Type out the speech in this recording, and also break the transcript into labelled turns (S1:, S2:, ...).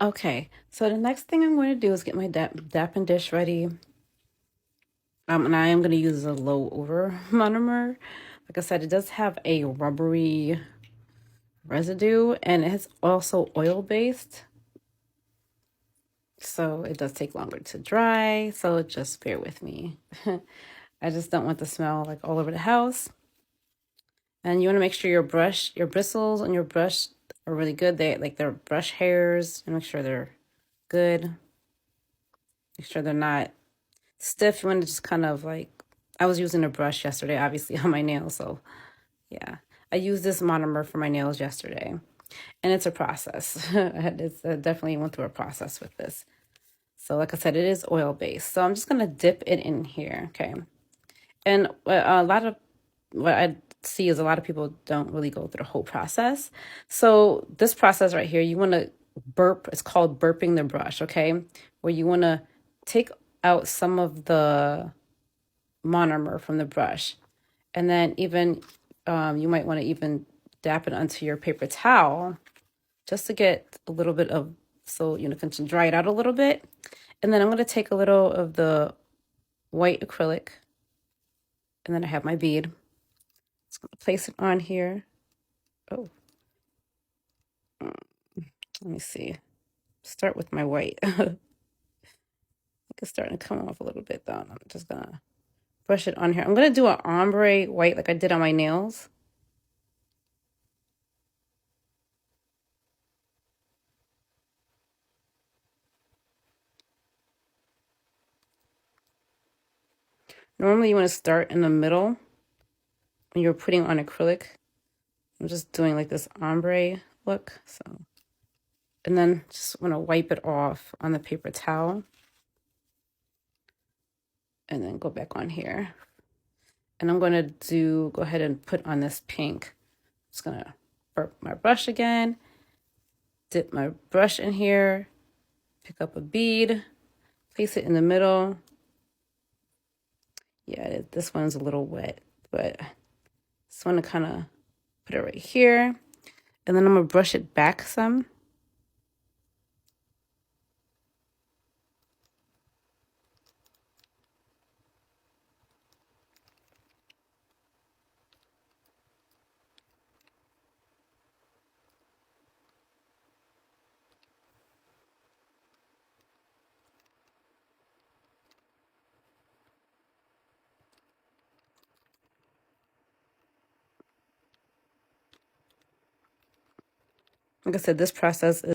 S1: Okay, so the next thing I'm going to do is get my dapping dish ready. And I am going to use a low over monomer. Like I said, it does have a rubbery residue and it's also oil based. So it does take longer to dry. So just bear with me. I just don't want the smell like all over the house. And you want to make sure your bristles on your brush are really good. They're brush hairs, and make sure they're good. Make sure they're not stiff. You want to just kind of like, I was using a brush yesterday, obviously on my nails. So yeah, I used this monomer for my nails yesterday, and it's a process. I definitely went through a process with this. So like I said, it is oil based. So I'm just gonna dip it in here, okay? And a lot of what I see is a lot of people don't really go through the whole process. So this process right here, you want to burp. It's called burping the brush, okay? Where you want to take out some of the monomer from the brush, and then even you might want to even dap it onto your paper towel just to get a little bit of, so you know, can dry it out a little bit. And then I'm going to take a little of the white acrylic, and then I have my bead. Just going to place it on here. Oh, let me see. Start with my white. It's starting to come off a little bit though. I'm just going to brush it on here. I'm going to do an ombre white like I did on my nails. Normally you want to start in the middle when you're putting on acrylic. I'm just doing like this ombre look. So, and then just want to wipe it off on the paper towel. And then go back on here. And I'm going to go ahead and put on this pink. Just going to burp my brush again. Dip my brush in here. Pick up a bead. Place it in the middle. Yeah, this one's a little wet, but just want to kind of put it right here. And then I'm going to brush it back some. Like I said, this process is